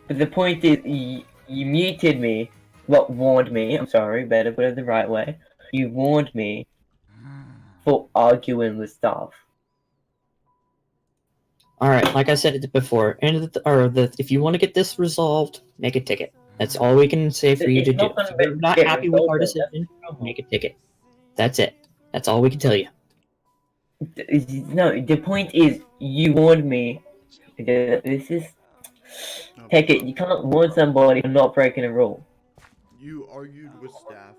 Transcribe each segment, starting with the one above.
But the point is, you muted me. Well, warned me. I'm sorry, better put it the right way. You warned me for arguing with staff. Alright, like I said it before, if you want to get this resolved, make a ticket. That's all we can say for you It's to do. not gonna If you're not get happy with our resolved, decision, make a ticket. That's it. That's all we can tell you. No, the point is, you warned me. This is... Heck it, you can't warn somebody for not breaking a rule. You argued with staff.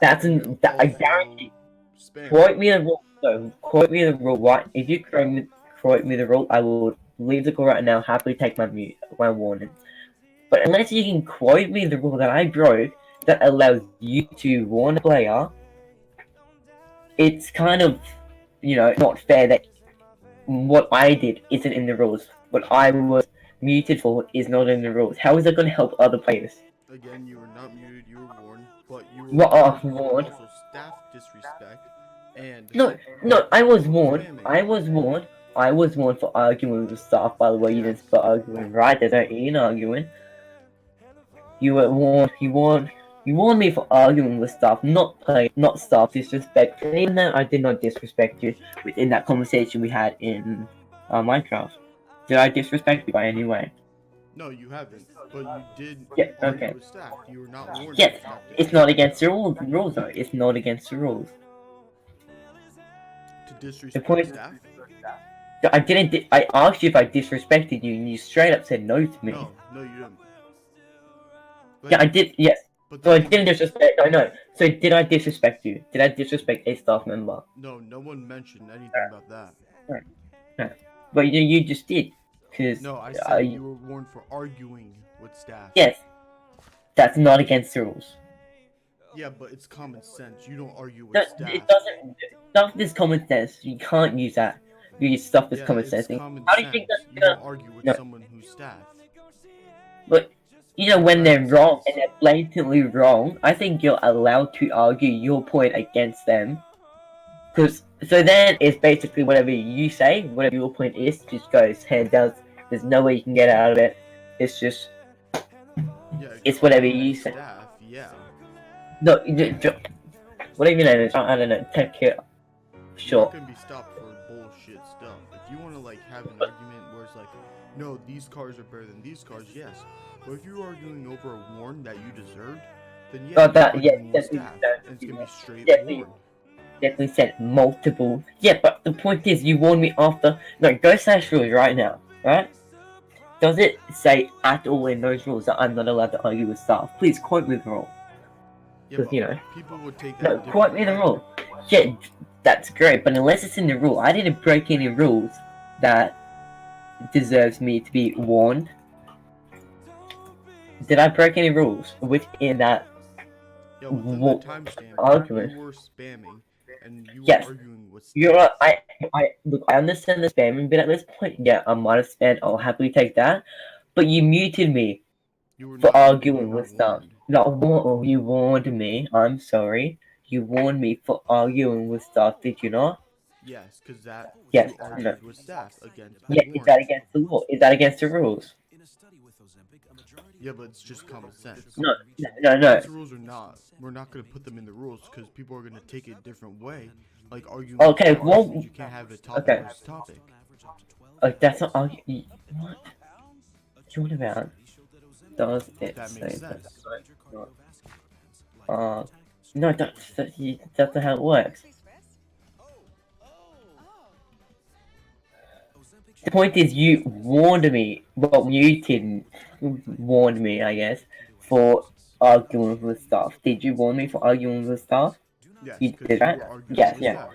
I guarantee. Spam. Quote me the rule. No, quote me the rule. Right? If you quote me the rule, I will leave the call right now. Happily take my warning. But unless you can quote me the rule that I broke that allows you to warn a player, it's kind of, not fair that what I did isn't in the rules. What I was muted for is not in the rules. How is that going to help other players? Again, you were not muted, you were warned, but you were warned. also staff disrespect, and... No, I was warned. I was warned for arguing with staff, by the way. You didn't start arguing, right? There's no in arguing. You were warned. You warned me for arguing with staff, not staff disrespect. And even though I did not disrespect you within that conversation we had in Minecraft, did I disrespect you by any way? No, you haven't. But you did okay. with staff. You were not warned. Yes, it's not against the rules though. It's not against the rules. To disrespect staff? I didn't. I asked you if I disrespected you, and you straight up said no to me. No, you didn't. But yeah, I did. Yes. So I didn't disrespect. I know. So did I disrespect you? Did I disrespect a staff member? No, no one mentioned anything about that. No. But you just did. Cause no, I said you were warned for arguing with staff. Yes. That's not against the rules. Yeah, but it's common sense. You don't argue with staff. It doesn't. Stuff is common sense. You can't use that. You use stuff is common sense. How do you think that's gonna... You don't argue with someone who's staff. But when they're wrong and they're blatantly wrong, I think you're allowed to argue your point against them. So then it's basically whatever you say, whatever your point is, just goes hands down. There's no way you can get out of it. It's just, it's whatever you say. Staff, yeah. No, whatever your name is, I don't know. Take care. Sure. You're not gonna be stopped for bullshit stuff. If you want to have an argument where it's like, no, these cars are better than these cars, yes. But if you're arguing over a warn that you deserved, then yeah, it's gonna be straight warn. Definitely said multiple. Yeah, but the point is, you warned me after. No, go slash rules right now, right? Does it say at all in those rules that I'm not allowed to argue with staff? Please quote me the rule. Because people would take that. No, quote me the rule. Yeah, that's great, but unless it's in the rule, I didn't break any rules that deserves me to be warned. Did I break any rules within that argument? You were spamming, and you were arguing with staff. Look, I understand the spamming bit at this point. Yeah, I might have spammed. I'll happily take that. But you muted me for arguing with staff. No, you warned me. I'm sorry. You warned me for arguing with staff. Did you not? Yes, because that. Yes. No. With staff against. Yeah, is that against the law? Is that against the rules? Yeah, but it's just common sense. No. These rules are not. We're not going to put them in the rules because people are going to take it a different way. Like arguing. Okay, well. You can't have a topic. That's not arguing. What? What you want about? Does it say that? No, that's not how it works. The point is, you warned me. Well, you didn't warn me, I guess, for arguing with staff. Did you warn me for arguing with staff? Yes, you did, right? Yes, yeah.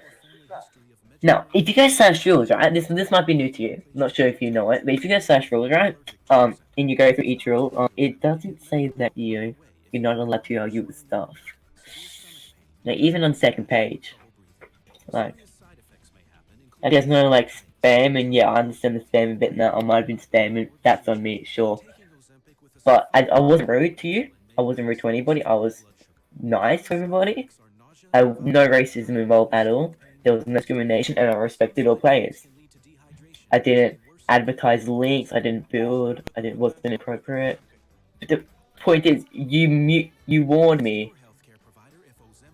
Now, if you go slash rules, right? This might be new to you. I'm not sure if you know it, but if you go slash rules, right? And you go through each rule, it doesn't say that you're not allowed to argue with staff. Like even on the second page, like there's no spam, and yeah, I understand the spam a bit now. I might have been spamming. That's on me, sure. But I wasn't rude to you. I wasn't rude to anybody. I was nice to everybody. No racism involved at all. There was no discrimination, and I respected all players. I didn't advertise links. I didn't build. Wasn't inappropriate. But the point is, you warned me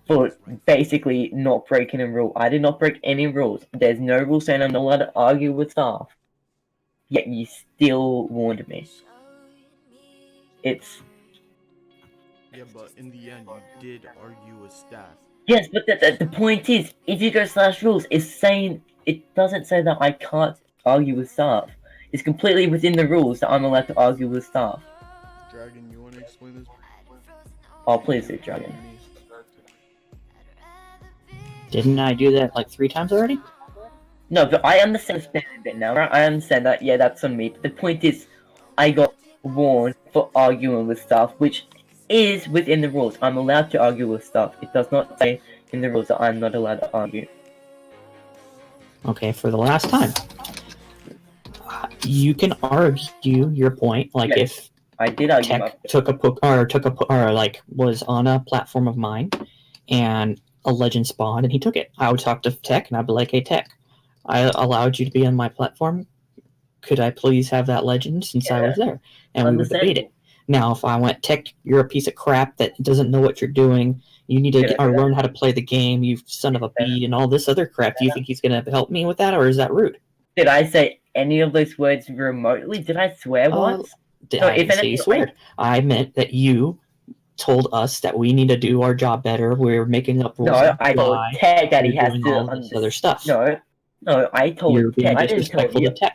for basically not breaking a rule. I did not break any rules. There's no rule saying I'm not allowed to argue with staff. Yet you still warned me. It's... Yeah, but in the end, you did argue with staff. Yes, but the point is, if you go /rules, it's saying... It doesn't say that I can't argue with staff. It's completely within the rules that I'm allowed to argue with staff. Dragon, you want to explain this? Oh, please do, Dragon. Didn't I do that like 3 times already? No, but I understand the standard bit now, right? I understand that, yeah, that's on me. But the point is, I got warned for arguing with staff, which is within the rules. I'm allowed to argue with staff. It does not say in the rules that I'm not allowed to argue. Okay, for the last time. You can argue your point, like Yes, if I did argue Tech was on a platform of mine, and a legend spawned, and he took it. I would talk to Tech, and I'd be like, "Hey, Tech, I allowed you to be on my platform. Could I please have that legend since I was there?" And we would debate it. Now, if I went, "Tech, you're a piece of crap that doesn't know what you're doing. You need to learn how to play the game, you son of a bee," and all this other crap, do you think he's going to help me with that, or is that rude? Did I say any of those words remotely? Did I swear once? I didn't say you swear. I meant that you told us that we need to do our job better. We're making up rules. No, I told Tech that he has to all this other stuff. No, I told You're being Tech. I didn't tell disrespectful you. to Tech.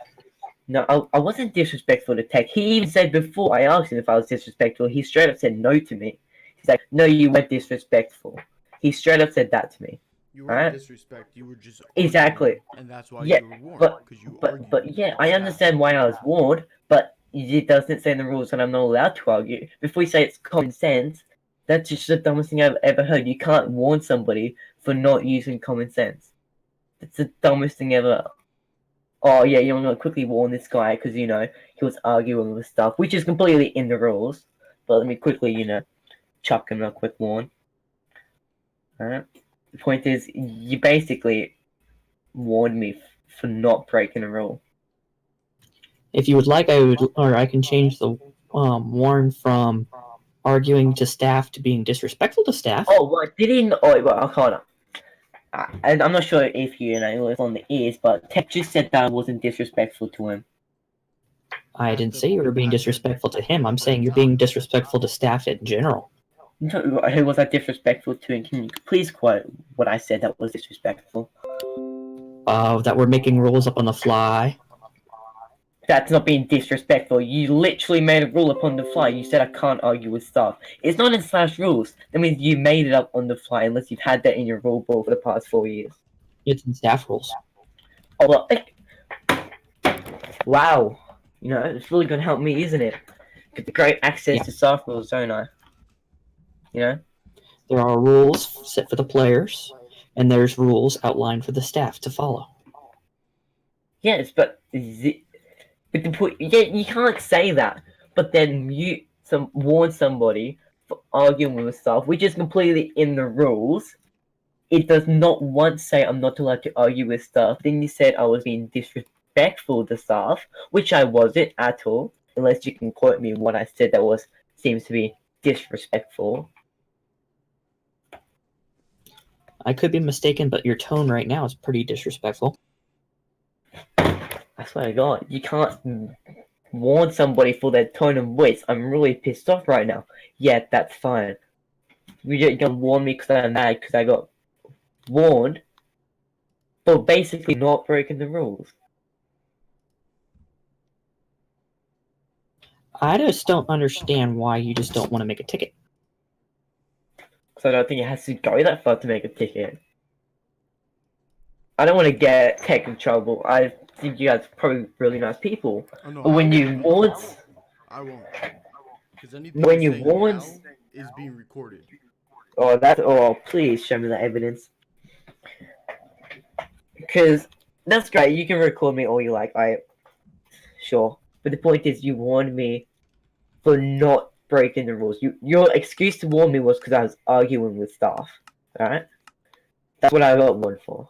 No, I wasn't disrespectful to Tech. He even said before I asked him if I was disrespectful, he straight up said no to me. He's like, "No, you weren't disrespectful." He straight up said that to me. You weren't disrespect. You were just exactly. And that's why Yeah, you were warned. But yeah, I understand why I was warned, but it doesn't say in the rules that I'm not allowed to argue. If we say it's common sense, that's just the dumbest thing I've ever heard. You can't warn somebody for not using common sense. It's the dumbest thing ever. Oh yeah, I'm gonna quickly warn this guy because he was arguing with stuff, which is completely in the rules. But let me quickly, chuck him a quick warn. Alright. The point is, you basically warned me for not breaking a rule. If you would like, I can change the warn from arguing to staff to being disrespectful to staff. Oh, well, hold on. And I'm not sure if you was on the ears, but Tech just said that I wasn't disrespectful to him. I didn't say you were being disrespectful to him. I'm saying you're being disrespectful to staff in general. Who was I disrespectful to? And can you please quote what I said that was disrespectful? That we're making rules up on the fly. That's not being disrespectful. You literally made a rule up on the fly. You said I can't argue with staff. It's not in /rules. That means you made it up on the fly unless you've had that in your rule book for the past 4 years. It's in staff rules. Oh, well, wow. It's really going to help me, isn't it? Get the great access to staff rules, don't I? There are rules set for the players, and there's rules outlined for the staff to follow. Yes, but the point, you can't say that, but then warn somebody for arguing with staff, which is completely in the rules. It does not once say I'm not allowed to argue with staff. Then you said I was being disrespectful to staff, which I wasn't at all, unless you can quote me what I said that seems to be disrespectful. I could be mistaken, but your tone right now is pretty disrespectful. I swear to God, you can't warn somebody for their tone of voice. I'm really pissed off right now. Yeah, that's fine. You're gonna warn me because I'm mad because I got warned for basically not breaking the rules. I just don't understand why you just don't want to make a ticket. So I don't think it has to go that far to make a ticket. I don't want to get Tech in trouble. I think you guys are probably really nice people. Oh, no, but when you warn... I won't. Because anything when you warn... is being recorded. Oh, please show me the evidence. Because that's great. You can record me all you like. Sure. But the point is, you warned me for not breaking the rules. Your excuse to warn me was because I was arguing with staff. Alright? That's what I got warned for.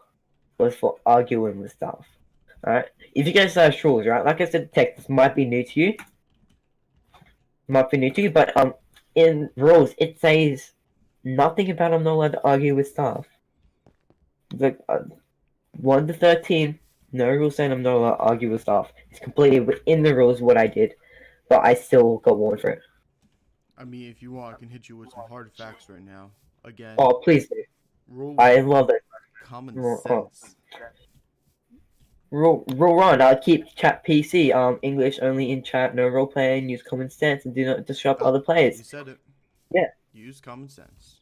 Was for arguing with staff. Alright? If you guys slash rules, right? Like I said, the text might be new to you. But in rules it says nothing about I'm not allowed to argue with staff. Like 1 to 13, no rules saying I'm not allowed to argue with staff. It's completely within the rules what I did, but I still got warned for it. I mean, if you want, I can hit you with some hard facts right now. Again. Oh, please do. Rule I one, love it. common Rule- sense. Rule 1, I'll keep chat PC, English only in chat, no role playing, use common sense, and do not disrupt other You players. said it. Yeah. Use common sense.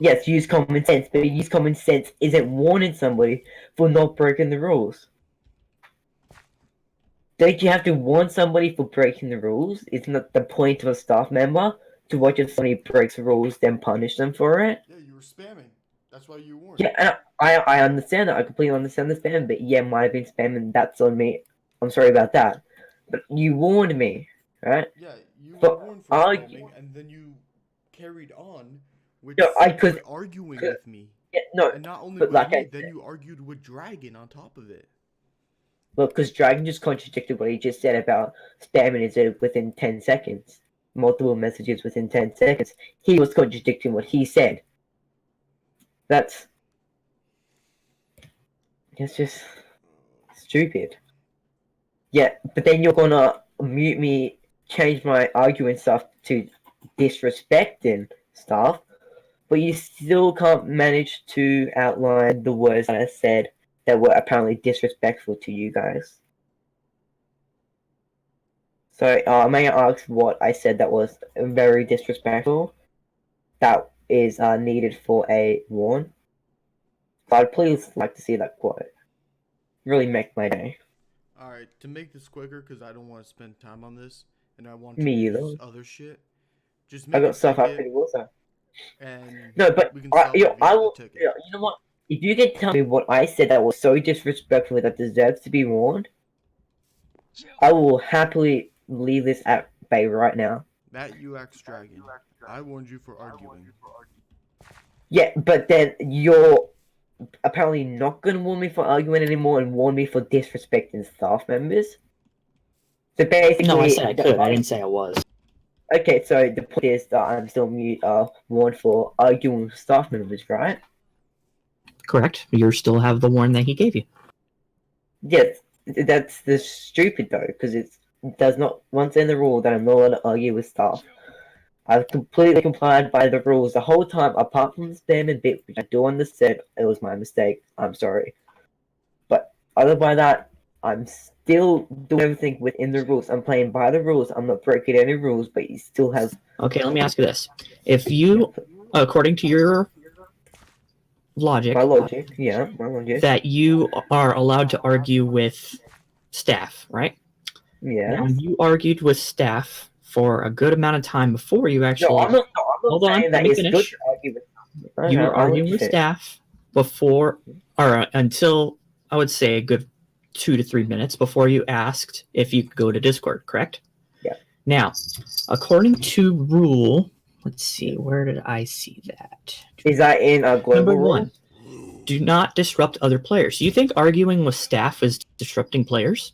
Yes, use common sense, but use common sense isn't warning somebody for not breaking the rules. Don't you have to warn somebody for breaking the rules? Isn't that the point of a staff member? To watch if somebody breaks the rules, then punish them for it? Yeah, you were spamming. That's why you warned. Yeah, and I understand that. I completely understand the spam, but yeah, might have been spam, and that's on me. I'm sorry about that. But you warned me, right? Yeah, you But were warned for spamming, and then you carried on with No, simply arguing with me. Yeah, no, And not only but with like me, I then said- you argued with Dragon on top of it. well, because Dragon just contradicted what he just said about spamming it within 10 seconds. Multiple messages within 10 seconds. He was contradicting what he said. That's just stupid. Yeah, but then you're gonna mute me, change my arguing stuff to disrespecting stuff, but you still can't manage to outline the words that I said that were apparently disrespectful to you guys. So, may I ask what I said that was very disrespectful? That is needed for a warn? I'd please like to see that quote. Really make my day. Alright, to make this quicker, because I don't want to spend time on this, and I want Me to either. use other shit. Just I make got a stuff ticket, after the also. and No, but we can I, solve you it know, via I the will. ticket. You know what? If you can tell me what I said that was so disrespectful that deserves to be warned, I will happily leave this at bay right now. That UX Dragon. I warned you for arguing. Yeah, but then you're apparently not gonna warn me for arguing anymore and warn me for disrespecting staff members. So basically, No, I said I could. I didn't say I was. Okay, so the point is that I'm still warned for arguing with staff members, right? Correct. You still have the warning that he gave you. Yes, that's the stupid though, because it does not once in the rule that I'm not allowed to argue with staff. I've completely complied by the rules the whole time, apart from the spam and bit, which I do understand it was my mistake. I'm sorry, but other by that, I'm still doing everything within the rules. I'm playing by the rules. I'm not breaking any rules, but you still have. Okay, let me ask you this. If you, according to your logic, My logic, yeah, my logic. that you are allowed to argue with staff, right? Yeah. Now, you argued with staff for a good amount of time before you actually. No, I'm not Hold on, saying let that me it's good finish. to argue with. You were I'll let arguing you with finish. staff before, or until I would say a good 2 to 3 minutes before you asked if you could go to Discord, correct? Yeah. Now, according to rule, let's see, where did I see that? Is that in a global Number rule? 1, do not disrupt other players. Do you think arguing with staff is disrupting players?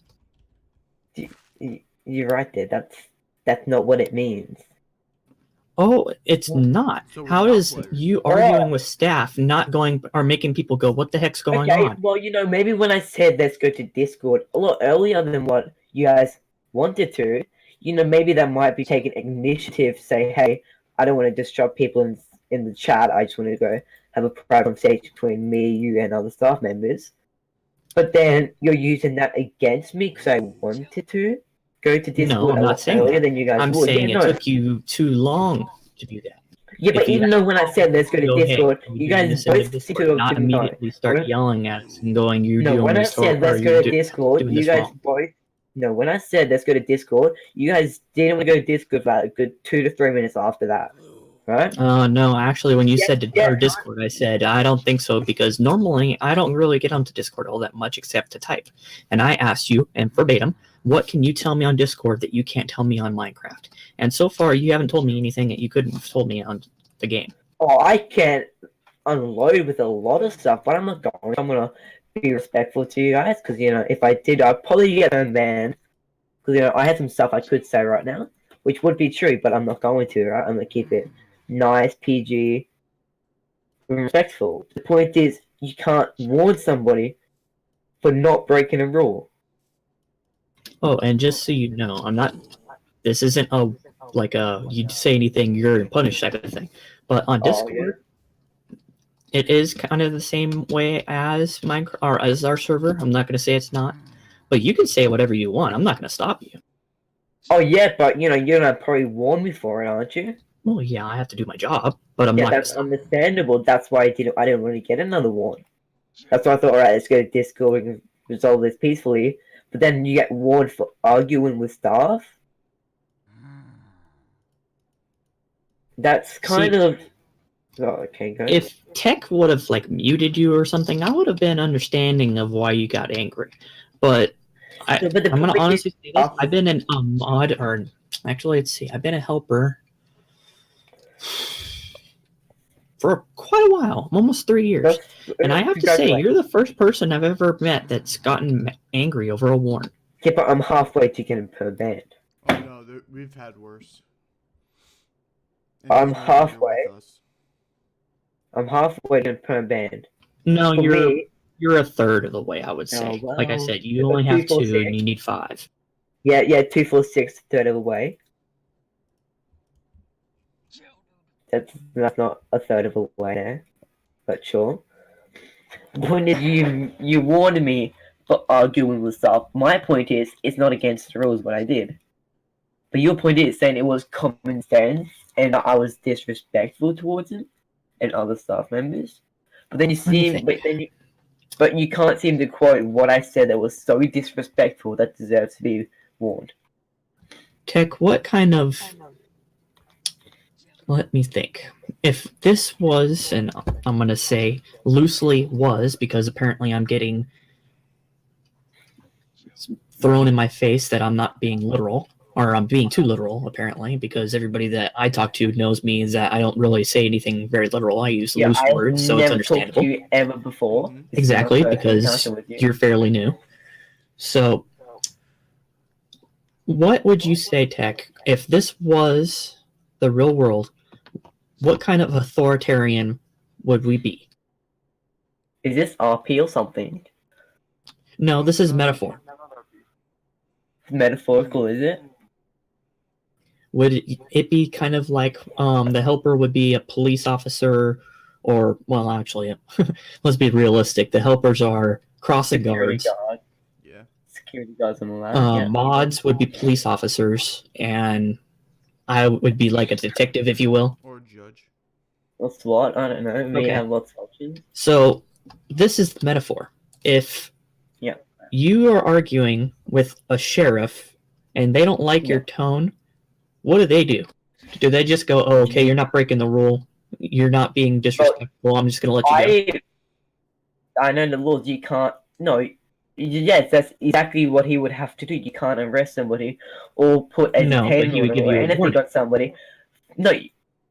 You're right there. That's not what it means. Oh, it's not. So How without is players. you arguing with staff not going or making people go, what the heck's going Okay, on? well, maybe when I said let's go to Discord a lot earlier than what you guys wanted to, maybe that might be taking initiative, say, hey, I don't want to disrupt people in the chat. I just want to go have a private conversation between me, you, and other staff members. But then you're using that against me because I wanted to go to Discord I'm a not lot saying earlier that. than you guys I'm would. saying Yeah, it no. took you too long to do that. Yeah, but If you even though when I said let's go to Go, hey, Discord, are you doing guys this in the both seem Discord? to Not have denied. immediately start yelling at us and going, you're No, doing when I this said let's go to Discord, doing you this guys wrong. both. No, when I said let's go to Discord, you guys didn't want to go to Discord for like a good 2 to 3 minutes after that, right? No, actually, when you Yes, said to yes. or Discord, I said I don't think so because normally I don't really get onto Discord all that much except to type. And I asked you, and verbatim, what can you tell me on Discord that you can't tell me on Minecraft? And so far, you haven't told me anything that you couldn't have told me on the game. Oh, I can unload with a lot of stuff, but I'm not going. I'm gonna be respectful to you guys, because if I did, I'd probably get banned. Because I have some stuff I could say right now, which would be true, but I'm not going to. Right? I'm gonna keep it nice, PG, and respectful. The point is, you can't warn somebody for not breaking a rule. Oh, and just so you know, I'm not. This isn't you say anything, you're punished type of thing. But on Discord, it is kind of the same way as Minecraft or as our server. I'm not going to say it's not, but you can say whatever you want. I'm not going to stop you. Oh yeah, but you're gonna probably warn me for it, aren't you? Well, yeah, I have to do my job, but I'm Yeah, not. that's understandable. That's why I didn't want to get another warn. That's why I thought, alright, let's go to Discord and resolve this peacefully. But then you get warned for arguing with staff. That's kind of. Oh, okay, go. If Tech would have muted you or something, I would have been understanding of why you got angry. But I'm gonna honestly say this: I've been a mod, or actually, let's see, I've been a helper for quite a while, almost 3 years. And I have to say, you're the first person I've ever met that's gotten angry over a warrant. Yeah, but I'm halfway to getting banned. Oh no, we've had worse. I'm halfway. I'm halfway to banned. No, you're a third of the way, I would say. Oh, well, like I said, you only have 2 and you need 5. Yeah, 2, 4, 6, third of the way. That's not a third of a way there, but sure. The point is, you warned me for arguing with stuff. My point is, it's not against the rules what I did. But your point is saying it was common sense and I was disrespectful towards him and other staff members. But then but you can't seem to quote what I said that was so disrespectful that deserves to be warned. Tech, what kind of... Let me think. If this was, and I'm going to say loosely was, because apparently I'm getting thrown in my face that I'm not being literal, or I'm being too literal, apparently, because everybody that I talk to knows me is that I don't really say anything very literal. I use loose words, so it's understandable. I've never talked to you ever before. Exactly, because you're fairly new. So, what would you say, Tech, if this was the real world, what kind of authoritarian would we be? Is this RP or something? No, this is metaphor. Metaphorical, is it? Would it be kind of like the helper would be a police officer, or, well, actually, let's be realistic. The helpers are crossing guards. Yeah. Security guards and all that. Mods would be police officers, and I would be like a detective, if you will. Or judge. What's what? I don't know. Maybe Okay. have lots of options. So, this is the metaphor. If you are arguing with a sheriff and they don't like your tone, what do? Do they just go, oh, okay, you're not breaking the rule, you're not being disrespectful, I'm just going to let you go? I know the laws, you can't... No, yes, that's exactly what he would have to do. You can't arrest somebody or put a detainment or anything on somebody. No,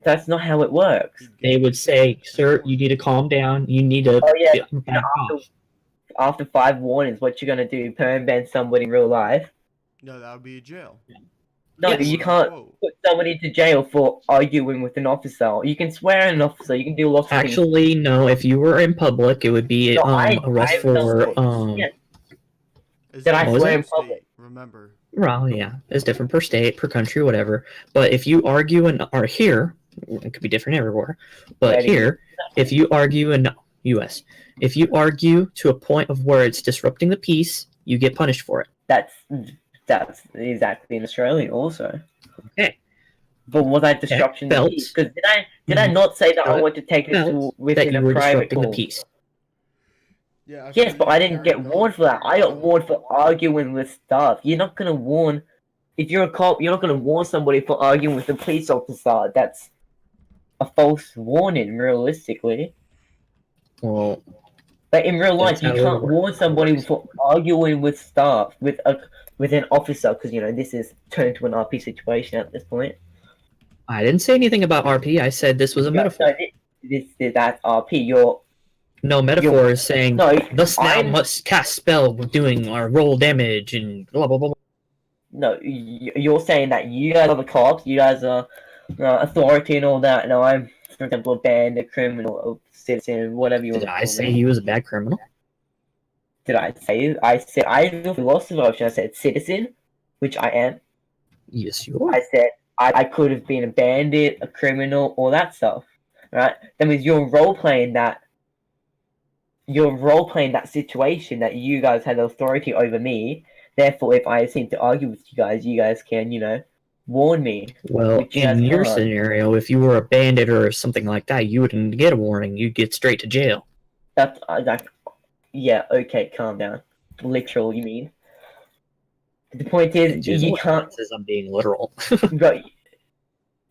that's not how it works. They would say, sir, you need to calm down, you need to back off. After 5 warnings, what you're going to do? Perm ban somebody in real life? No, that would be a jail. No, you can't put somebody into jail for arguing with an officer. You can swear at an officer, you can do lots of things. Actually, no, if you were in public, it would be arrest for... Did I swear in public? Remember. Well, yeah, it's different per state, per country, whatever. But if you argue and are here, it could be different everywhere, but here, if you argue in U.S., if you argue to a point of where it's disrupting the peace, you get punished for it. That's exactly in Australia also. Okay. But was that disruption of the peace? Because did I not say that I want to take it to within a private call? The peace. Yeah, yes, but I didn't get warned for that. I got warned for arguing with staff. You're not gonna warn... If you're a cop, you're not gonna warn somebody for arguing with a police officer. That's a false warning, realistically. Well... But in real life, you can't warn somebody for arguing with staff, with an officer, because, this is turned to an RP situation at this point. I didn't say anything about RP. I said this was a metaphor. That's RP. You're No, metaphor is saying, No, thus now I'm- must cast spell doing or roll damage and blah blah blah. No, you're saying that you guys are the cops, you guys are authority and all that. No, I'm, for example, a bandit, criminal, a citizen, whatever you want Did to I call say me. he was a bad criminal? Did I say? I said I'm a philosopher option. I said citizen, which I am. Yes, you are. I said I could have been a bandit, a criminal, all that stuff. Right? That means you're role playing that. You're role playing that situation that you guys had authority over me. Therefore, if I seem to argue with you guys can, warn me. Well, Which you guys in your can't. scenario, if you were a bandit or something like that, you wouldn't get a warning. You'd get straight to jail. That's yeah. Okay, calm down. Literal, you mean? The point is, you can't. Says I'm being literal. But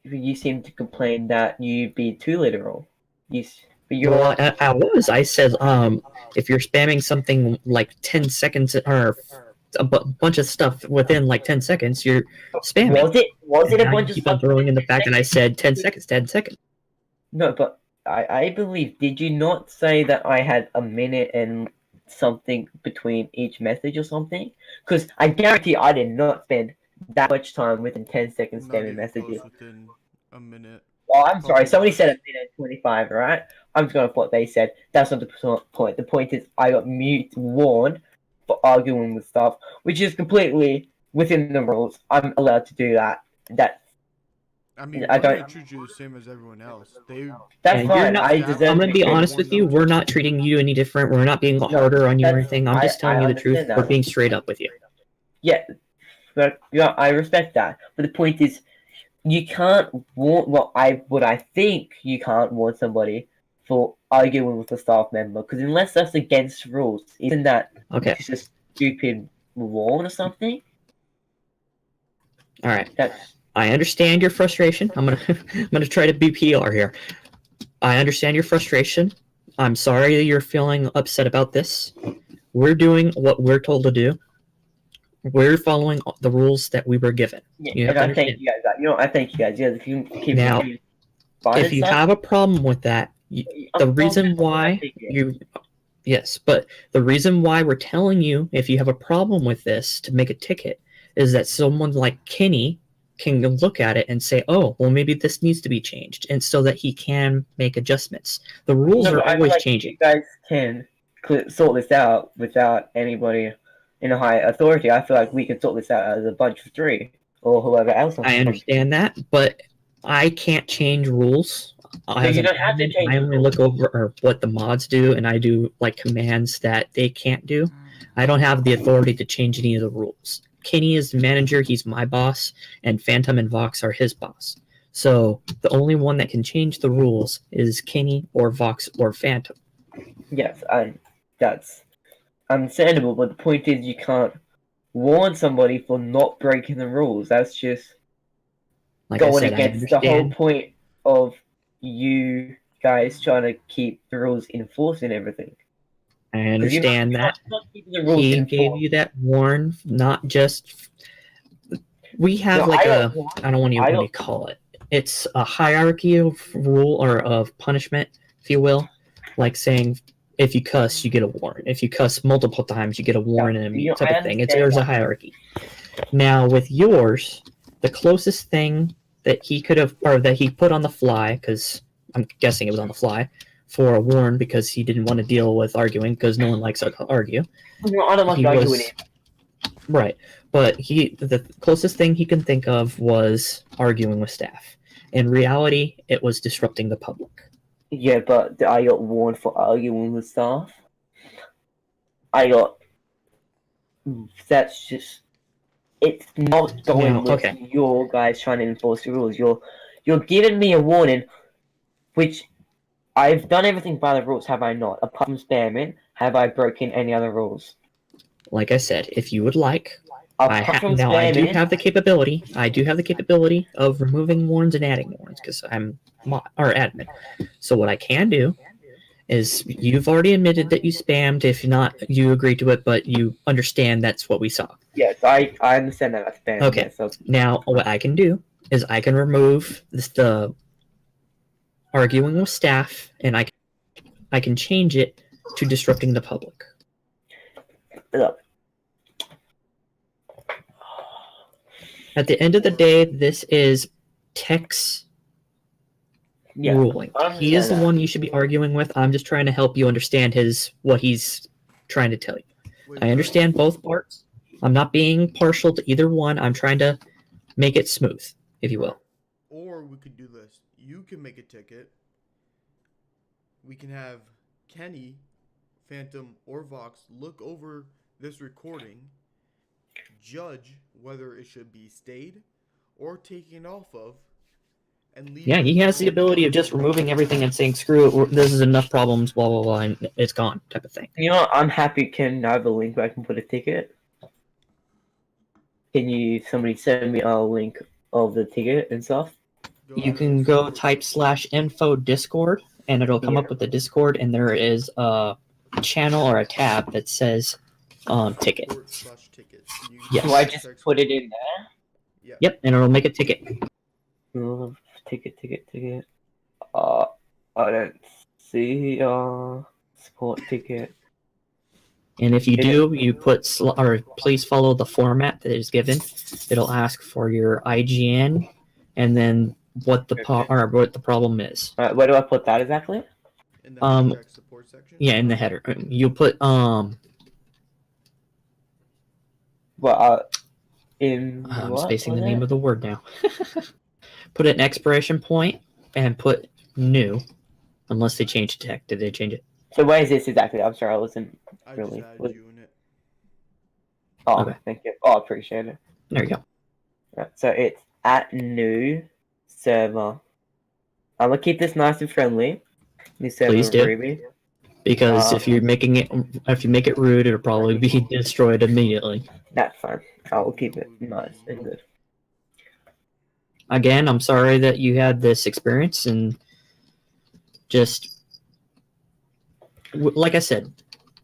you seem to complain that you'd be too literal. But you're. Well, I was. I said, if you're spamming something like 10 seconds or a bunch of stuff within like 10 seconds, you're spamming. Was it a Now bunch you of keep on stuff? throwing in the fact that I said 10 seconds, 10 seconds. No, but I believe. Did you not say that I had a minute and something between each message or something? Because I guarantee I did not spend that much time within 10 seconds Not spamming even messages. close within a minute. Oh, I'm sorry. Probably Somebody not. said a minute 25, right? I'm just going with what they said. That's not the point. The point is I got warned for arguing with stuff, which is completely within the rules. I'm allowed to do that. I mean, I we're gonna don't- treat you the same as everyone else. That's And you're fine. not- I I'm deserve I'm to gonna be get honest with you. We're not treating you any different. We're not being harder on you or anything. I'm just telling you the truth. understand We're that. being straight up with you. Yeah, but yeah, I respect that. But the point is, you can't warn. What I think you can't warn somebody for arguing with a staff member because unless that's against rules, isn't that Okay. just a stupid warn or something? All right. That's I understand your frustration. I'm gonna try to be PR here. I understand your frustration. I'm sorry that you're feeling upset about this. We're doing what we're told to do. We're following the rules that we were given. yeah. You have And to I thank understand. you guys. I thank you guys. Yeah, if you keep Now, fine If you have a problem with that, the reason why yes, but the reason why we're telling you if you have a problem with this to make a ticket is that someone like Kenny can look at it and say, oh, well, maybe this needs to be changed, and so that he can make adjustments. The rules are always changing. You guys can sort this out without anybody in a high authority. I feel like we can sort this out as a bunch of three or whoever else. I understand that, but I can't change rules. As you an don't have to admin, change I only look over what the mods do, and I do like commands that they can't do. I don't have the authority to change any of the rules. Kenny is the manager; he's my boss, and Phantom and Vox are his boss. So the only one that can change the rules is Kenny or Vox or Phantom. Yes, that's understandable, but the point is you can't warn somebody for not breaking the rules. That's just Like I going said, I against the whole understand. point of you guys trying to keep the rules enforced and everything. I understand that. The rules He enforced. gave you that warn, not just. We have No, like I a. don't- I don't want to. I What do don't- you call it? It's a hierarchy of rule or of punishment, if you will. Like saying, if you cuss, you get a warn. If you cuss multiple times, you get a warn and a you know, type I of thing. understand There's a that. hierarchy. Now with yours, the closest thing that he could have, or that he put on the fly, because I'm guessing it was on the fly, for a warn because he didn't want to deal with arguing because no one likes to argue. No, I don't like He arguing was- it. Right, but the closest thing he can think of was arguing with staff. In reality, it was disrupting the public. Yeah, but I got warned for arguing with staff. That's just. It's not going Now, with okay. your guys trying to enforce the rules. You're giving me a warning, which I've done everything by the rules, have I not? Apart from spamming, have I broken any other rules? Like I said, if you would like, I Apart from now I do spamming, have the capability. I do have the capability of removing warns and adding warns because I'm admin. So what I can do is you've already admitted that you spammed. If not, you agree to it, but you understand that's what we saw. yes, I understand that that's spamming. Okay. Yes, so Now, what I can do is I can remove the arguing with staff, and I can I can change it to disrupting the public. Look, At the end of the day, this is Tech's yeah, ruling. I He is the understand that. one you should be arguing with. I'm just trying to help you understand what he's trying to tell you. Wait, I understand both parts. I'm not being partial to either one. I'm trying to make it smooth, if you will. Or we could do this. You can make a ticket. We can have Kenny, Phantom, or Vox look over this recording, judge whether it should be stayed or taken off of, and leave. Yeah, it he has the alone. ability of just removing everything and saying, screw it, this is enough problems, blah, blah, blah, and it's gone, type of thing. You know what? I'm happy. Can I have a link where I can put a ticket? Can somebody send me a link of the ticket and stuff? You can go type /info Discord, and it'll come Yeah. up with the Discord, and there is a channel or a tab that says ticket. Tickets. Yes. Do I just put it in there? Yeah. Yep, and it'll make a ticket. Oh, ticket. I don't see support ticket. And if you do, you put or please follow the format that is given. It'll ask for your IGN, and then what the what the problem is. Alright, where do I put that exactly? In the hijack support section. Yeah, in the header, you put Well, in I'm what spacing the was name it? of the word now. Put an expiration point and put new, unless they changed tech. Did they change it? So where is this exactly? I'm sorry, I wasn't. I Really? just added you in it. Oh, Okay. thank you. Oh, I appreciate it. There you go. Right, so it's at new server. I'm gonna keep this nice and friendly. New server Please do. Ruby. Because if you make it rude, it'll probably be destroyed immediately. That's fine. I will keep it nice and good. Again, I'm sorry that you had this experience, and just like I said,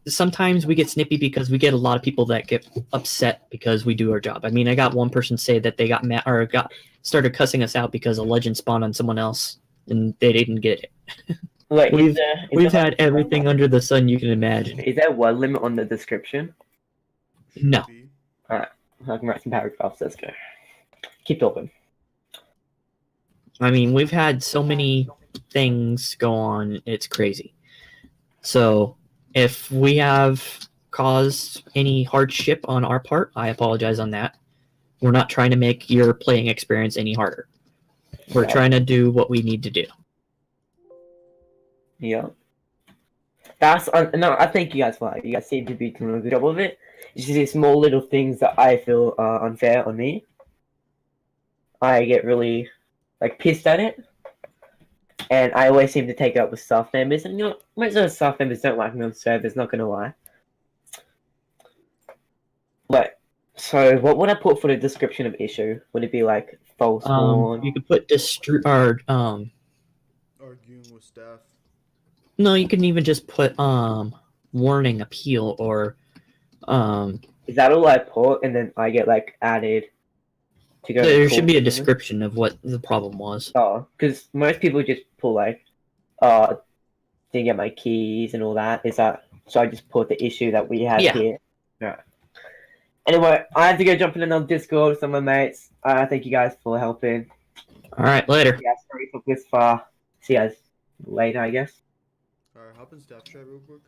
sometimes we get snippy because we get a lot of people that get upset because we do our job. I mean, I got one person say that they got mad or started cussing us out because a legend spawned on someone else and they didn't get it. Wait, We've had everything under the sun you can imagine. Is there a word limit on the description? No. Should be. I can write some paragraphs. Let's go. Keep talking. I mean, we've had so many things go on, it's crazy. So, if we have caused any hardship on our part, I apologize on that. We're not trying to make your playing experience any harder. We're Okay. trying to do what we need to do. Yeah. That's no. I thank you guys for that. You guys seem to be doing a good job of it. It's just these small little things that I feel are unfair on me. I get really pissed at it, and I always seem to take it up with staff members. And you know, most of the staff members don't like me on servers. Not gonna lie. But so, what would I put for the description of issue? Would it be like false warn? You could put Arguing with staff. no, you can even just put warning, appeal, or Is that all I put, and then I get added to go? there to should be a court? description of what the problem was. Oh, because most people just put didn't get my keys and all that. Is that so? I just put the issue that we have Yeah. here. Right. Anyway, I have to go jump in another Discord with some of my mates. Thank you guys for helping. All right, later. Yeah, sorry for this far. See you guys later, I guess. Alright, hop in staff chat real quick.